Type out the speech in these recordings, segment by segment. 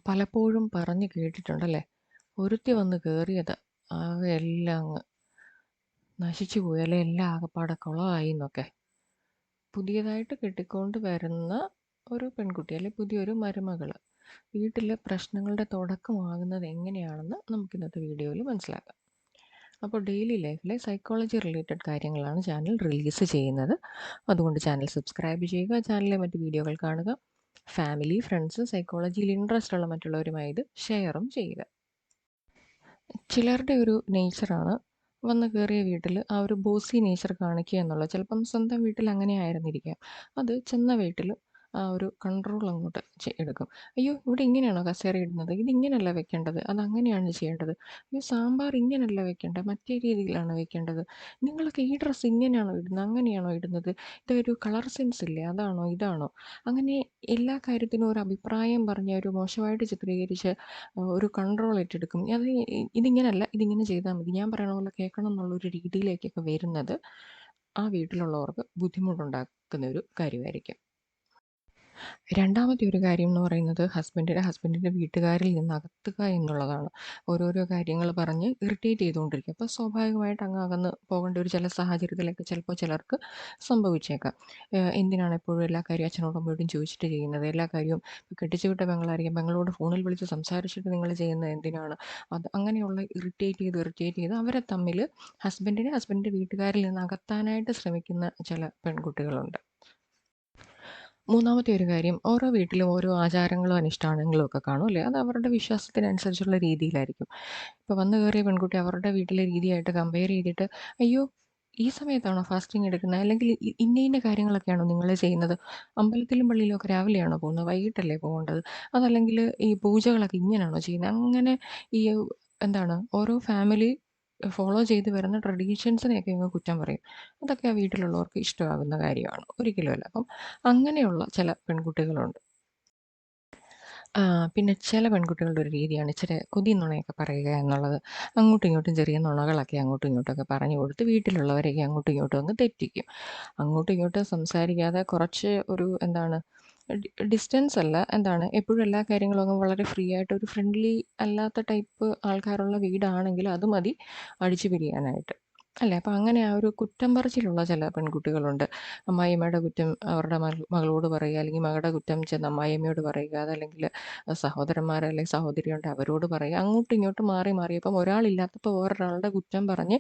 പലപ്പോഴും പറഞ്ഞു കേട്ടിട്ടുണ്ടല്ലേ? ഒരുത്തി വന്ന് കേറിയത് ആകെ എല്ലാം അങ്ങ് നശിച്ചു പോയി. അല്ലെ എല്ലാം ആകപ്പാടെ കുളമായിന്നൊക്കെ. പുതിയതായിട്ട് കെട്ടിക്കൊണ്ട് വരുന്ന ഒരു പെൺകുട്ടി അല്ലെ പുതിയൊരു മരുമകള് വീട്ടിലെ പ്രശ്നങ്ങളുടെ തുടക്കമാകുന്നത് എങ്ങനെയാണെന്ന് നമുക്കിന്നത്തെ വീഡിയോയിൽ മനസ്സിലാക്കാം. അപ്പോൾ ഡെയിലി ലൈഫിലെ സൈക്കോളജി റിലേറ്റഡ് കാര്യങ്ങളാണ് ചാനൽ റിലീസ് ചെയ്യുന്നത്. അതുകൊണ്ട് ചാനൽ സബ്സ്ക്രൈബ് ചെയ്യുക, ചാനലിലെ മറ്റ് വീഡിയോകൾ കാണുക. ഫാമിലി, ഫ്രണ്ട്സ്, സൈക്കോളജിയിൽ ഇൻട്രസ്റ്റ് ഉള്ള മറ്റുള്ളവരുമായി ഇത് ഷെയറും ചെയ്യുക. ചിലരുടെ ഒരു നേച്ചറാണ് വന്ന് കയറിയ വീട്ടിൽ ആ ഒരു ബോസി നേച്ചർ കാണിക്കുക എന്നുള്ളത്. ചിലപ്പം സ്വന്തം വീട്ടിൽ അങ്ങനെ ആയിരുന്നിരിക്കാം. അത് ചെന്ന വീട്ടിൽ ആ ഒരു കൺട്രോൾ അങ്ങോട്ട് എടുക്കും. അയ്യോ, ഇവിടെ ഇങ്ങനെയാണോ കസേര ഇടുന്നത്, ഇതിങ്ങനെയല്ല വെക്കേണ്ടത്, അതങ്ങനെയാണ് ചെയ്യേണ്ടത്, അയ്യോ സാമ്പാർ ഇങ്ങനെയല്ല വെക്കേണ്ടത്, മറ്റേ രീതിയിലാണ് വെക്കേണ്ടത്, നിങ്ങളൊക്കെ ഈ ഡ്രസ്സ് ഇങ്ങനെയാണോ ഇടുന്നത്, അങ്ങനെയാണോ ഇടുന്നത്, ഇതൊരു കളർ സെൻസ് ഇല്ലേ, അതാണോ ഇതാണോ, അങ്ങനെ എല്ലാ കാര്യത്തിനും ഒരു അഭിപ്രായം പറഞ്ഞ് ഒരു മോശമായിട്ട് ചിത്രീകരിച്ച് ഒരു കൺട്രോൾ ഏറ്റെടുക്കും. അത് ഇതിങ്ങനല്ല, ഇതിങ്ങനെ ചെയ്താൽ മതി, ഞാൻ പറയണ പോലെ കേൾക്കണം എന്നുള്ളൊരു രീതിയിലേക്കൊക്കെ വരുന്നത് ആ വീട്ടിലുള്ളവർക്ക് ബുദ്ധിമുട്ടുണ്ടാക്കുന്ന ഒരു കാര്യമായിരിക്കും. രണ്ടാമത്തെ ഒരു കാര്യം എന്ന് പറയുന്നത് ഹസ്ബൻഡിൻ്റെ വീട്ടുകാരിൽ നിന്ന് അകത്തുക എന്നുള്ളതാണ്. ഓരോരോ കാര്യങ്ങൾ പറഞ്ഞ് ഇറിറ്റേറ്റ് ചെയ്തുകൊണ്ടിരിക്കും. അപ്പോൾ സ്വാഭാവികമായിട്ട് അങ്ങ് അകന്ന് പോകേണ്ട ഒരു ചില സാഹചര്യത്തിലൊക്കെ ചിലപ്പോൾ ചിലർക്ക് സംഭവിച്ചേക്കാം. എന്തിനാണ് എപ്പോഴും എല്ലാ കാര്യവും അച്ഛനോടും അമ്മയോടും ചോദിച്ചിട്ട് ചെയ്യുന്നത്, എല്ലാ കാര്യവും കെട്ടിച്ചു വിട്ട പെങ്ങളായിരിക്കും, പെങ്ങളോട് ഫോണിൽ വിളിച്ച് സംസാരിച്ചിട്ട് നിങ്ങൾ ചെയ്യുന്നത് എന്തിനാണ്, അത് അങ്ങനെയുള്ള ഇറിറ്റേറ്റ് ചെയ്ത് അവരെ തമ്മിൽ ഹസ്ബൻഡിൻ്റെ വീട്ടുകാരിൽ നിന്ന് അകത്താനായിട്ട് ശ്രമിക്കുന്ന ചില പെൺകുട്ടികളുണ്ട്. മൂന്നാമത്തെ ഒരു കാര്യം, ഓരോ വീട്ടിലും ഓരോ ആചാരങ്ങളും അനുഷ്ഠാനങ്ങളും ഒക്കെ കാണും അല്ലേ? അത് അവരുടെ വിശ്വാസത്തിനനുസരിച്ചുള്ള രീതിയിലായിരിക്കും. ഇപ്പോൾ വന്നു കയറിയ പെൺകുട്ടി അവരുടെ വീട്ടിലെ രീതിയായിട്ട് കമ്പയർ ചെയ്തിട്ട്, അയ്യോ ഈ സമയത്താണോ ഫാസ്റ്റിംഗ് എടുക്കുന്നത്, അല്ലെങ്കിൽ ഇന്ന ഇന്ന കാര്യങ്ങളൊക്കെയാണോ നിങ്ങൾ ചെയ്യുന്നത്, അമ്പലത്തിലും പള്ളിയിലും ഒക്കെ രാവിലെയാണോ പോകുന്നത്, വൈകിട്ടല്ലേ പോകേണ്ടത്, അതല്ലെങ്കിൽ ഈ പൂജകളൊക്കെ ഇങ്ങനെയാണോ ചെയ്യുന്നത്, അങ്ങനെ ഈ എന്താണ് ഓരോ ഫാമിലി ഫോളോ ചെയ്ത് വരുന്ന ട്രഡീഷൻസിനെയൊക്കെ ഇങ്ങ് കുറ്റം പറയും. അതൊക്കെ ആ വീട്ടിലുള്ളവർക്ക് ഇഷ്ടമാകുന്ന കാര്യമാണ് ഒരിക്കലുമല്ല. അപ്പം അങ്ങനെയുള്ള ചില പെൺകുട്ടികളുണ്ട്. പിന്നെ ചില പെൺകുട്ടികളുടെ ഒരു രീതിയാണ് ഇച്ചിരി കൊതി നുണയൊക്കെ പറയുക എന്നുള്ളത്. അങ്ങോട്ടും ഇങ്ങോട്ടും ചെറിയ നുണകളൊക്കെ അങ്ങോട്ടും ഇങ്ങോട്ടൊക്കെ പറഞ്ഞു കൊടുത്ത് വീട്ടിലുള്ളവരെയൊക്കെ അങ്ങോട്ടും ഇങ്ങോട്ടും അങ്ങ് തെറ്റിക്കും. അങ്ങോട്ടും ഇങ്ങോട്ടും സംസാരിക്കാതെ കുറച്ച് ഒരു എന്താണ് ഡിസ്റ്റൻസ് അല്ല, എന്താണ് എപ്പോഴും എല്ലാ കാര്യങ്ങളും അങ്ങ് വളരെ ഫ്രീ ആയിട്ട് ഒരു ഫ്രണ്ട്ലി അല്ലാത്ത ടൈപ്പ് ആൾക്കാരുള്ള വീടാണെങ്കിൽ അത് മതി അടിച്ചു പിരിയാനായിട്ട്. അല്ലേ? അപ്പം അങ്ങനെ ആ ഒരു കുറ്റം പറച്ചിലുള്ള ചില പെൺകുട്ടികളുണ്ട്. അമ്മായിയമ്മയുടെ കുറ്റം അവരുടെ മകളോട് പറയുക, അല്ലെങ്കിൽ മകളുടെ കുറ്റം ചെന്ന് അമ്മായിയമ്മയോട് പറയുക, അതല്ലെങ്കിൽ സഹോദരന്മാർ അല്ലെങ്കിൽ സഹോദരിയുണ്ട് അവരോട് പറയുക, അങ്ങോട്ടും ഇങ്ങോട്ടും മാറി മാറി ഇപ്പം ഒരാളില്ലാത്തപ്പോൾ വേറൊരാളുടെ കുറ്റം പറഞ്ഞ്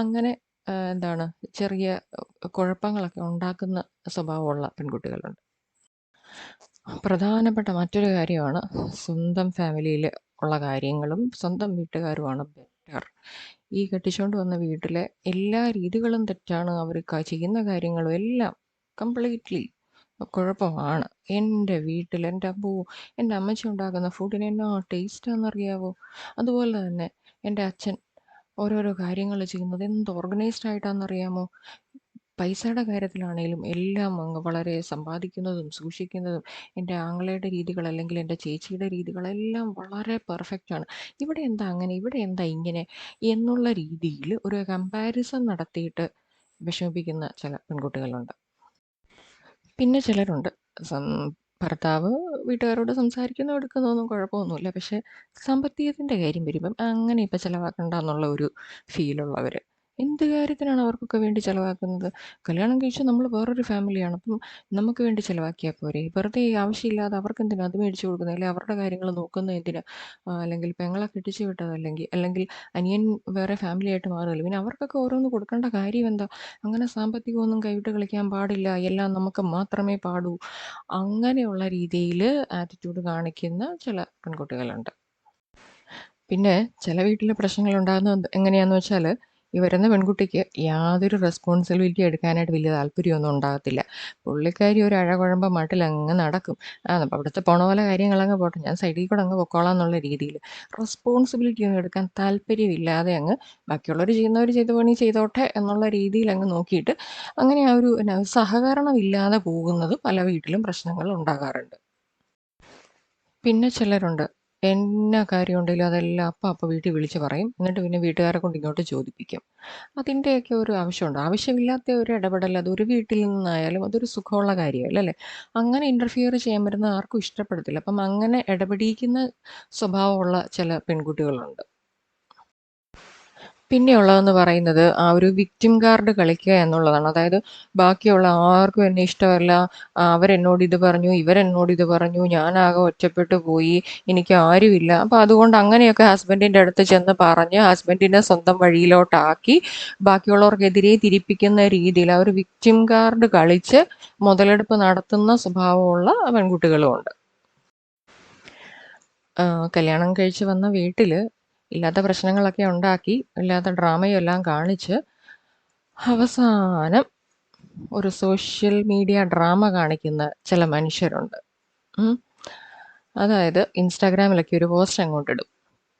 അങ്ങനെ എന്താണ് ചെറിയ കുഴപ്പങ്ങളൊക്കെ ഉണ്ടാക്കുന്ന സ്വഭാവമുള്ള പെൺകുട്ടികളുണ്ട്. പ്രധാനപ്പെട്ട മറ്റൊരു കാര്യമാണ് സ്വന്തം ഫാമിലിയിൽ ഉള്ള കാര്യങ്ങളും സ്വന്തം വീട്ടുകാരുമാണ് ബെറ്റർ. ഈ കെട്ടിച്ചുകൊണ്ട് വന്ന വീട്ടിലെ എല്ലാ രീതികളും തെറ്റാണ്, അവർ ചെയ്യുന്ന കാര്യങ്ങളും എല്ലാം കംപ്ലീറ്റ്ലി കുഴപ്പമാണ്. എൻ്റെ വീട്ടിൽ എൻ്റെ എൻ്റെ അമ്മച്ചി ഉണ്ടാക്കുന്ന ഫുഡിന് എന്നാ ടേസ്റ്റാണെന്നറിയാവോ, അതുപോലെ തന്നെ എൻ്റെ അച്ഛൻ ഓരോരോ കാര്യങ്ങൾ ചെയ്യുന്നത് എന്ത് ഓർഗനൈസ്ഡ് ആയിട്ടാണെന്നറിയാമോ, പൈസയുടെ കാര്യത്തിലാണേലും എല്ലാം അങ്ങ് വളരെ സമ്പാദിക്കുന്നതും സൂക്ഷിക്കുന്നതും, എൻ്റെ ആങ്ങളയുടെ രീതികൾ അല്ലെങ്കിൽ എൻ്റെ ചേച്ചിയുടെ രീതികളെല്ലാം വളരെ പെർഫെക്റ്റാണ്, ഇവിടെ എന്താ അങ്ങനെ, ഇവിടെ എന്താ ഇങ്ങനെ എന്നുള്ള രീതിയിൽ ഒരു കമ്പാരിസൺ നടത്തിയിട്ട് വിഷമിപ്പിക്കുന്ന ചില പെൺകുട്ടികളുണ്ട്. പിന്നെ ചിലരുണ്ട് സം ഭർത്താവ് വീട്ടുകാരോട് സംസാരിക്കുന്നോ എടുക്കുന്നതൊന്നും കുഴപ്പമൊന്നുമില്ല. പക്ഷേ സാമ്പത്തികത്തിൻ്റെ കാര്യം വരുമ്പം അങ്ങനെ ഇപ്പം ചിലവാക്കണ്ട എന്നുള്ള ഒരു ഫീലുള്ളവർ. എന്ത് കാര്യത്തിനാണ് അവർക്കൊക്കെ വേണ്ടി ചിലവാക്കുന്നത്? കല്യാണം കഴിച്ച് നമ്മൾ വേറൊരു ഫാമിലിയാണ്. അപ്പം നമുക്ക് വേണ്ടി ചിലവാക്കിയാൽ പോരെ? വെറുതെ ആവശ്യമില്ലാതെ അവർക്കെന്തിനാ അത് മേടിച്ച് കൊടുക്കുന്നത്? അല്ലെങ്കിൽ അവരുടെ കാര്യങ്ങൾ നോക്കുന്നത് എന്തിനാ? അല്ലെങ്കിൽ പെങ്ങളെ കെട്ടിച്ച് വിട്ടതല്ലെങ്കിൽ അല്ലെങ്കിൽ അനിയൻ വേറെ ഫാമിലിയായിട്ട് മാറുകയല്ലേ, പിന്നെ അവർക്കൊക്കെ ഓരോന്ന് കൊടുക്കേണ്ട കാര്യം എന്താ? അങ്ങനെ സാമ്പത്തികമൊന്നും കൈവിട്ട് കളിക്കാൻ പാടില്ല, എല്ലാം നമുക്ക് മാത്രമേ പാടൂ, അങ്ങനെയുള്ള രീതിയിൽ ആറ്റിറ്റ്യൂഡ് കാണിക്കുന്ന ചില പെൺകുട്ടികളുണ്ട്. പിന്നെ ചില വീട്ടിൽ പ്രശ്നങ്ങളുണ്ടാകുന്നത് എങ്ങനെയാണെന്ന് വെച്ചാൽ, ഈ വരുന്ന പെൺകുട്ടിക്ക് യാതൊരു റെസ്പോൺസിബിലിറ്റി എടുക്കാനായിട്ട് വലിയ താല്പര്യമൊന്നും ഉണ്ടാകത്തില്ല. പുള്ളിക്കാരി ഒരു അഴകുഴമ്പ മട്ടിലങ്ങ് നടക്കും. അപ്പം അവിടുത്തെ പോണ പോലെ കാര്യങ്ങളങ്ങ് പോട്ടെ, ഞാൻ സൈഡിൽ കൂടെ അങ്ങ് പൊക്കോളാം എന്നുള്ള രീതിയിൽ റെസ്പോൺസിബിലിറ്റി ഒന്നും എടുക്കാൻ താല്പര്യമില്ലാതെ അങ്ങ് ബാക്കിയുള്ളവർ ചെയ്യുന്നവർ ചെയ്ത പണി ചെയ്തോട്ടെ എന്നുള്ള രീതിയിൽ അങ്ങ് നോക്കിയിട്ട് അങ്ങനെ ആ ഒരു സഹകരണം ഇല്ലാതെ പോകുന്നത് പല വീട്ടിലും പ്രശ്നങ്ങൾ ഉണ്ടാകാറുണ്ട്. പിന്നെ ചിലരുണ്ട് എന്നാ കാര്യമുണ്ടെങ്കിലും അതെല്ലാം അപ്പം വീട്ടിൽ വിളിച്ച് പറയും. എന്നിട്ട് പിന്നെ വീട്ടുകാരെ കൊണ്ട് ഇങ്ങോട്ട് ചോദിപ്പിക്കും. അതിൻ്റെയൊക്കെ ഒരു ആവശ്യമുണ്ട്. ആവശ്യമില്ലാത്ത ഒരു ഇടപെടൽ അതൊരു വീട്ടിൽ നിന്നായാലും അതൊരു സുഖമുള്ള കാര്യമല്ല അല്ലേ? അങ്ങനെ ഇന്റർഫിയർ ചെയ്യാൻ വരുന്നത് ആർക്കും ഇഷ്ടപ്പെടത്തില്ല. അപ്പം അങ്ങനെ ഇടപെടിയിക്കുന്ന സ്വഭാവമുള്ള ചില പെൺകുട്ടികളുണ്ട്. പിന്നെയുള്ളതെന്ന് പറയുന്നത് ആ ഒരു വിക്ടിം കാർഡ് കളിക്കുക എന്നുള്ളതാണ്. അതായത് ബാക്കിയുള്ള ആർക്കും എന്നെ ഇഷ്ടമല്ല, അവരെന്നോട് ഇത് പറഞ്ഞു, ഇവരെന്നോട് ഇത് പറഞ്ഞു, ഞാനാകെ ഒറ്റപ്പെട്ടു പോയി, എനിക്ക് ആരുമില്ല. അപ്പം അതുകൊണ്ട് അങ്ങനെയൊക്കെ ഹസ്ബൻഡിൻ്റെ അടുത്ത് ചെന്ന് പറഞ്ഞ് ഹസ്ബൻഡിനെ സ്വന്തം വഴിയിലോട്ടാക്കി ബാക്കിയുള്ളവർക്കെതിരെ തിരിപ്പിക്കുന്ന രീതിയിൽ ആ ഒരു വിക്ടിം കാർഡ് കളിച്ച് മുതലെടുപ്പ് നടത്തുന്ന സ്വഭാവമുള്ള പെൺകുട്ടികളുമുണ്ട്. കല്യാണം കഴിച്ച് വന്ന വീട്ടില് ഇല്ലാത്ത പ്രശ്നങ്ങളൊക്കെ ഉണ്ടാക്കി, ഇല്ലാത്ത ഡ്രാമയും എല്ലാം കാണിച്ച് അവസാനം ഒരു സോഷ്യൽ മീഡിയ ഡ്രാമ കാണിക്കുന്ന ചില മനുഷ്യരുണ്ട്. ഉം. അതായത് ഇൻസ്റ്റാഗ്രാമിലൊക്കെ ഒരു പോസ്റ്റ് അങ്ങോട്ടിടും.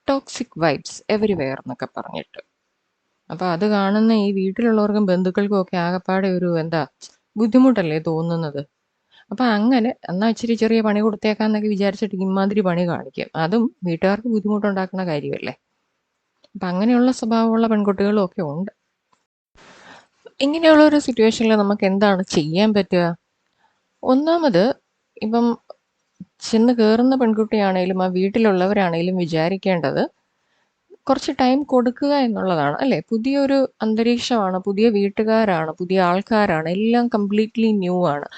ടോക്സിക് വൈബ്സ് എവരിവെയർ എന്നൊക്കെ പറഞ്ഞിട്ട്. അപ്പോൾ അത് കാണുന്ന ഈ വീട്ടിലുള്ളവർക്കും ബന്ധുക്കൾക്കും ഒക്കെ ആകപ്പാടെ ഒരു ബുദ്ധിമുട്ടല്ലേ തോന്നുന്നത്. അപ്പം അങ്ങനെ എന്നാൽ ഇച്ചിരി ചെറിയ പണി കൊടുത്തേക്കാന്നൊക്കെ വിചാരിച്ചിട്ട് ഇമാതിരി പണി കാണിക്കും. അതും വീട്ടുകാർക്ക് ബുദ്ധിമുട്ടുണ്ടാക്കുന്ന കാര്യമല്ലേ. അപ്പം അങ്ങനെയുള്ള സ്വഭാവമുള്ള പെൺകുട്ടികളും ഒക്കെ ഉണ്ട്. ഇങ്ങനെയുള്ള ഒരു സിറ്റുവേഷനിൽ നമുക്ക് എന്താണ് ചെയ്യാൻ പറ്റുക? ഒന്നാമത് ഇപ്പം ചെന്ന് കയറുന്ന പെൺകുട്ടിയാണേലും ആ വീട്ടിലുള്ളവരാണേലും വിചാരിക്കേണ്ടത് കുറച്ച് ടൈം കൊടുക്കുക എന്നുള്ളതാണ് അല്ലേ. പുതിയൊരു അന്തരീക്ഷമാണ്, പുതിയ വീട്ടുകാരാണ്, പുതിയ ആൾക്കാരാണ്, എല്ലാം കംപ്ലീറ്റ്ലി ന്യൂ ആണ്.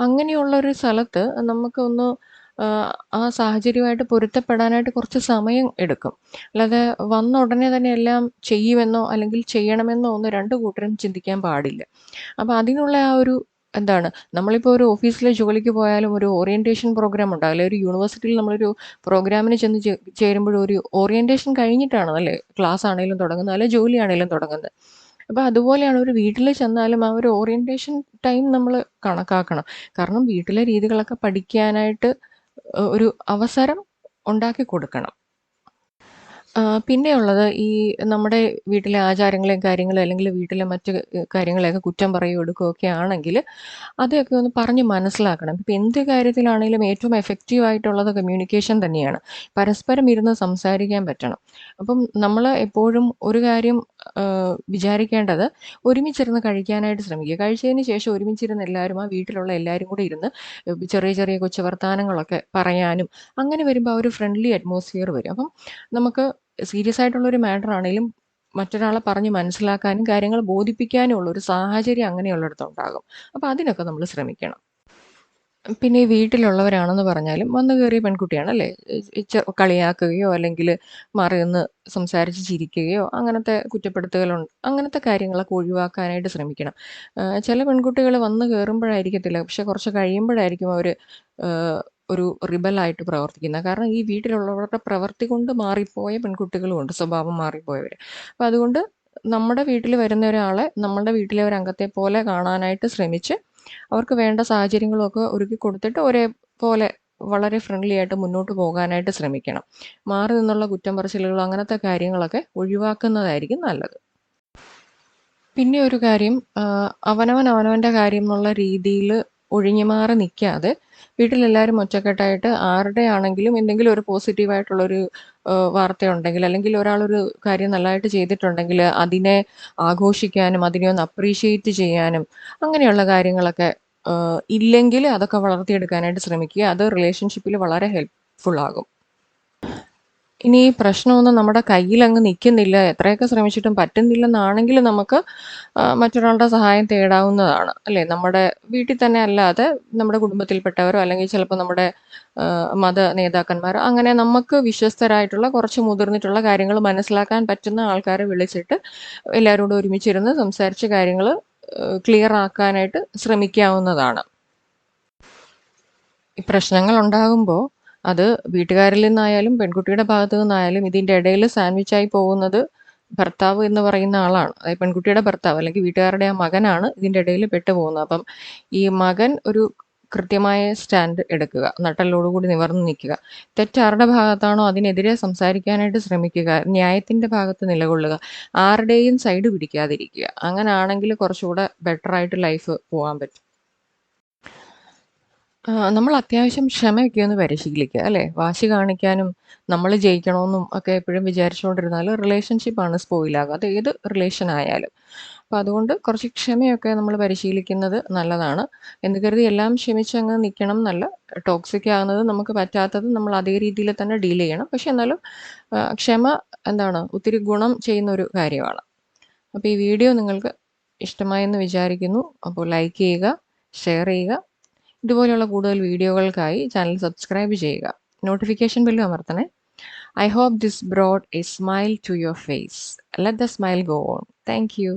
അങ്ങനെയുള്ള ഒരു സ്ഥലത്ത് നമുക്കൊന്ന് ആ സാഹചര്യമായിട്ട് പൊരുത്തപ്പെടാനായിട്ട് കുറച്ച് സമയം എടുക്കും. അല്ലാതെ വന്ന ഉടനെ തന്നെ എല്ലാം ചെയ്യുമെന്നോ അല്ലെങ്കിൽ ചെയ്യണമെന്നോ ഒന്നും രണ്ട് കൂട്ടരും ചിന്തിക്കാൻ പാടില്ല. അപ്പം അതിനുള്ള ആ ഒരു നമ്മളിപ്പോൾ ഒരു ഓഫീസിലെ ജോലിക്ക് പോയാലും ഒരു ഓറിയന്റേഷൻ പ്രോഗ്രാം ഉണ്ടാവില്ലേ. ഒരു യൂണിവേഴ്സിറ്റിയിൽ നമ്മളൊരു പ്രോഗ്രാമിന് ചെന്ന് ചേരുമ്പോഴും ഒരു ഓറിയന്റേഷൻ കഴിഞ്ഞിട്ടാണ് അല്ലേ ക്ലാസ് ആണെങ്കിലും തുടങ്ങുന്നത്, അല്ലെ ജോലി ആണെങ്കിലും തുടങ്ങുന്നത്. അപ്പോൾ അതുപോലെയാണ് ഒരു വീട്ടിൽ ചെന്നാലും ആ ഒരു ഓറിയന്റേഷൻ ടൈം നമ്മൾ കണക്കാക്കണം. കാരണം വീട്ടിലെ രീതികളൊക്കെ പഠിക്കാനായിട്ട് ഒരു അവസരം ഉണ്ടാക്കി കൊടുക്കണം. പിന്നെയുള്ളത് ഈ നമ്മുടെ വീട്ടിലെ ആചാരങ്ങളെയും കാര്യങ്ങളും അല്ലെങ്കിൽ വീട്ടിലെ മറ്റ് കാര്യങ്ങളെയൊക്കെ കുറ്റം പറയുകയോ എടുക്കുകയോ ഒക്കെ ആണെങ്കിൽ അതൊക്കെ ഒന്ന് പറഞ്ഞ് മനസ്സിലാക്കണം. ഇപ്പം എന്ത് കാര്യത്തിലാണെങ്കിലും ഏറ്റവും എഫക്റ്റീവ് ആയിട്ടുള്ളത് കമ്മ്യൂണിക്കേഷൻ തന്നെയാണ്. പരസ്പരം ഇരുന്ന് സംസാരിക്കാൻ പറ്റണം. അപ്പം നമ്മൾ എപ്പോഴും ഒരു കാര്യം വിചാരിക്കേണ്ടത് ഒരുമിച്ചിരുന്ന് കഴിക്കാനായിട്ട് ശ്രമിക്കുക. കഴിച്ചതിന് ശേഷം ഒരുമിച്ചിരുന്ന് എല്ലാവരും ആ വീട്ടിലുള്ള എല്ലാവരും കൂടി ഇരുന്ന് ചെറിയ ചെറിയ കൊച്ചു വർത്താനങ്ങളൊക്കെ പറയാനും അങ്ങനെ വരുമ്പോൾ ആ ഒരു ഫ്രണ്ട്ലി അറ്റ്മോസ്ഫിയർ വരും. അപ്പം നമുക്ക് സീരിയസ് ആയിട്ടുള്ളൊരു മാറ്റർ ആണെങ്കിലും മറ്റൊരാളെ പറഞ്ഞ് മനസ്സിലാക്കാനും കാര്യങ്ങൾ ബോധിപ്പിക്കാനും ഉള്ള ഒരു സാഹചര്യം അങ്ങനെയുള്ളിടത്ത് ഉണ്ടാകും. അപ്പോൾ അതിനൊക്കെ നമ്മൾ ശ്രമിക്കണം. പിന്നെ ഈ വീട്ടിലുള്ളവരാണെന്ന് പറഞ്ഞാലും വന്നു കയറിയ പെൺകുട്ടിയാണ് അല്ലേ, കളിയാക്കുകയോ അല്ലെങ്കിൽ മാറി നിന്ന് സംസാരിച്ച് ചിരിക്കുകയോ അങ്ങനത്തെ കുറ്റപ്പെടുത്തുകളുണ്ട്, അങ്ങനത്തെ കാര്യങ്ങളൊക്കെ ഒഴിവാക്കാനായിട്ട് ശ്രമിക്കണം. ചില പെൺകുട്ടികൾ വന്ന് കയറുമ്പോഴായിരിക്കത്തില്ല, പക്ഷെ കുറച്ച് കഴിയുമ്പോഴായിരിക്കും അവർ ഒരു റിബലായിട്ട് പ്രവർത്തിക്കുന്നത്. കാരണം ഈ വീട്ടിലുള്ളവരുടെ പ്രവൃത്തി കൊണ്ട് മാറിപ്പോയ പെൺകുട്ടികളുമുണ്ട്, സ്വഭാവം മാറിപ്പോയവർ. അപ്പം അതുകൊണ്ട് നമ്മുടെ വീട്ടിൽ വരുന്ന ഒരാളെ നമ്മുടെ വീട്ടിലെ ഒരു അംഗത്തെ പോലെ കാണാനായിട്ട് ശ്രമിച്ച് അവർക്ക് വേണ്ട സാഹചര്യങ്ങളൊക്കെ ഒരുക്കി കൊടുത്തിട്ട് ഒരേപോലെ വളരെ ഫ്രണ്ട്ലി ആയിട്ട് മുന്നോട്ട് പോകാനായിട്ട് ശ്രമിക്കണം. മാറി നിന്നുള്ള കുറ്റം പറച്ചിലുകളോ അങ്ങനത്തെ കാര്യങ്ങളൊക്കെ ഒഴിവാക്കുന്നതായിരിക്കും നല്ലത്. പിന്നെ ഒരു കാര്യം, അവനവൻ്റെ കാര്യം എന്നുള്ള രീതിയിൽ ഒഴിഞ്ഞു മാറി നിൽക്കാതെ വീട്ടിലെല്ലാവരും ഒറ്റക്കെട്ടായിട്ട് ആരുടെ ആണെങ്കിലും എന്തെങ്കിലും ഒരു പോസിറ്റീവായിട്ടുള്ളൊരു വാർത്തയുണ്ടെങ്കിൽ അല്ലെങ്കിൽ ഒരാളൊരു കാര്യം നല്ലതായിട്ട് ചെയ്തിട്ടുണ്ടെങ്കിൽ അതിനെ ആഘോഷിക്കാനും അതിനെ ഒന്ന് അപ്രീഷിയേറ്റ് ചെയ്യാനും അങ്ങനെയുള്ള കാര്യങ്ങളൊക്കെ ഇല്ലെങ്കിൽ അതൊക്കെ വളർത്തിയെടുക്കാനായിട്ട് ശ്രമിക്കുക. അത് റിലേഷൻഷിപ്പിൽ വളരെ ഹെൽപ്ഫുൾ ആകും. ഇനി ഈ പ്രശ്നമൊന്നും നമ്മുടെ കയ്യിലങ്ങ് നിൽക്കുന്നില്ല, എത്രയൊക്കെ ശ്രമിച്ചിട്ടും പറ്റുന്നില്ലെന്നാണെങ്കിൽ നമുക്ക് മറ്റൊരാളുടെ സഹായം തേടാവുന്നതാണ് അല്ലേ. നമ്മുടെ വീട്ടിൽ തന്നെ അല്ലാതെ നമ്മുടെ കുടുംബത്തിൽപ്പെട്ടവരോ അല്ലെങ്കിൽ ചിലപ്പോൾ നമ്മുടെ മത നേതാക്കന്മാരോ അങ്ങനെ നമുക്ക് വിശ്വസ്തരായിട്ടുള്ള കുറച്ച് മുതിർന്നിട്ടുള്ള കാര്യങ്ങൾ മനസ്സിലാക്കാൻ പറ്റുന്ന ആൾക്കാരെ വിളിച്ചിട്ട് എല്ലാവരും കൂടെ ഒരുമിച്ചിരുന്ന് സംസാരിച്ച് കാര്യങ്ങൾ ക്ലിയർ ആക്കാനായിട്ട് ശ്രമിക്കാവുന്നതാണ്. ഈ പ്രശ്നങ്ങൾ ഉണ്ടാകുമ്പോൾ അത് വീട്ടുകാരിൽ നിന്നായാലും പെൺകുട്ടിയുടെ ഭാഗത്തു നിന്നായാലും ഇതിൻ്റെ ഇടയിൽ സാൻഡ്വിച്ചായി പോകുന്നത് ഭർത്താവ് എന്ന് പറയുന്ന ആളാണ്. അതായത് പെൺകുട്ടിയുടെ ഭർത്താവ് അല്ലെങ്കിൽ വീട്ടുകാരുടെ ആ മകനാണ് ഇതിൻ്റെ ഇടയിൽ പെട്ടു പോകുന്നത്. അപ്പം ഈ മകൻ ഒരു കൃത്യമായ സ്റ്റാൻഡ് എടുക്കുക, നട്ടലോടുകൂടി നിവർന്ന് നിൽക്കുക. തെറ്റാരുടെ ഭാഗത്താണോ അതിനെതിരെ സംസാരിക്കാനായിട്ട് ശ്രമിക്കുക, ന്യായത്തിൻ്റെ ഭാഗത്ത് നിലകൊള്ളുക, ആരുടെയും സൈഡ് പിടിക്കാതിരിക്കുക. അങ്ങനാണെങ്കിൽ കുറച്ചുകൂടെ ബെറ്ററായിട്ട് ലൈഫ് പോകാൻ പറ്റും. നമ്മൾ അത്യാവശ്യം ക്ഷമയൊക്കെ ഒന്ന് പരിശീലിക്കുക അല്ലേ? വാശി കാണിക്കാനും, നമ്മൾ ജയിക്കണമെന്നും ഒക്കെ എപ്പോഴും വിചാരിച്ചുകൊണ്ടിരുന്നാൽ റിലേഷൻഷിപ്പാണ് സ്പോയിലാകുക. അത് ഏത് റിലേഷൻ ആയാലും. അപ്പോൾ അതുകൊണ്ട് കുറച്ച് ക്ഷമയൊക്കെ നമ്മൾ പരിശീലിക്കുന്നത് നല്ലതാണ്. എന്ന് കരുതി എല്ലാം ക്ഷമിച്ചങ്ങ് നിൽക്കണം എന്നല്ല. ടോക്സിക് ആകുന്നത് നമുക്ക് പറ്റാത്തത് നമ്മൾ അതേ രീതിയിൽ തന്നെ ഡീൽ ചെയ്യണം. പക്ഷെ എന്നാലും ക്ഷമ എന്താണ് ഒത്തിരി ഗുണം ചെയ്യുന്ന ഒരു കാര്യമാണ്. അപ്പോൾ ഈ വീഡിയോ നിങ്ങൾക്ക് ഇഷ്ടമായെന്ന് വിചാരിക്കുന്നു. അപ്പോൾ ലൈക്ക് ചെയ്യുക, ഷെയർ ചെയ്യുക. ഇതുപോലെയുള്ള കൂടുതൽ വീഡിയോകൾക്കായി ചാനൽ സബ്സ്ക്രൈബ് ചെയ്യുക. Notification ബെല്ലും അമർത്തണേ. I hope this brought a smile to your face. Let the smile go on. Thank you.